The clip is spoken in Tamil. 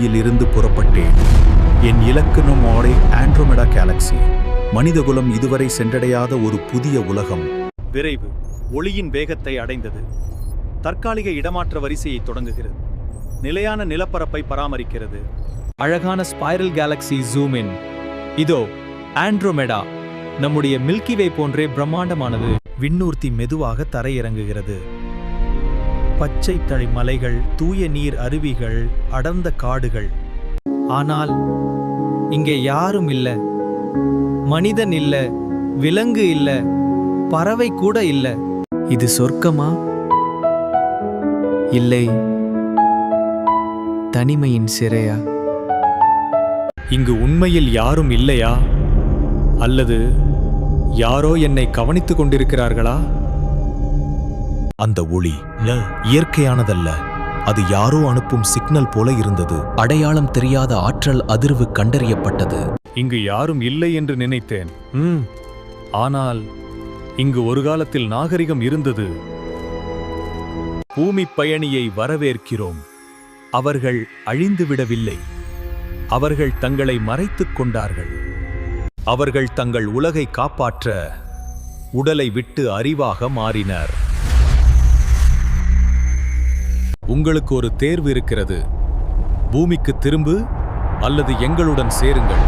பூமியில் இருந்து புறப்பட்டேன். என் இலக்கு நம்மோடே ஆண்ட்ரோமெடா கேலக்சி. மனிதகுலம் இதுவரை சென்றடையாத ஒரு புதிய உலகம். விரைவு ஒளியின் வேகத்தை அடைந்தது. தற்காலிக இடமாற்ற வரிசையை தொடங்குகிறது. நிலையான நிலப்பரப்பை பராமரிக்கிறது. அழகான ஸ்பைரல் கேலக்சி ஜூம் இன். இதோ ஆண்ட்ரோமெடா, நம்முடைய மில்கி வே போன்றே பிரம்மாண்டமானது. விண்ணூர்த்தி மெதுவாக தரையிறங்குகிறது. பச்சை தழை மலைகள், தூய நீர் அருவிகள், அடர்ந்த காடுகள். ஆனால் இங்கே யாரும் இல்ல. மனிதன் இல்ல, விலங்கு இல்ல, பறவை கூட இல்ல. இது சொர்க்கமா? இல்லை, தனிமையின் சிறையா? இங்கு உண்மையில் யாரும் இல்லையா? அல்லது யாரோ என்னை கவனித்துக் கொண்டிருக்கிறார்களா? அந்த ஒளி இயற்கையானதல்ல. அது யாரோ அனுப்பும் சிக்னல் போல இருந்தது. அடையாளம் தெரியாத ஆற்றல் அதிர்வு கண்டறியப்பட்டது. இங்கு யாரும் இல்லை என்று நினைத்தேன். ஆனால் இங்கு ஒரு காலத்தில் நாகரிகம் இருந்தது. பூமி பயணியை வரவேற்கிறோம். அவர்கள் அழிந்துவிடவில்லை. அவர்கள் தங்களை மறைத்துக் கொண்டார்கள். அவர்கள் தங்கள் உலகை காப்பாற்ற உடலை விட்டு அறிவாக மாறினர். உங்களுக்கு ஒரு தேர்வு இருக்கிறது. பூமிக்கு திரும்பு அல்லது எங்களுடன் சேருங்கள்.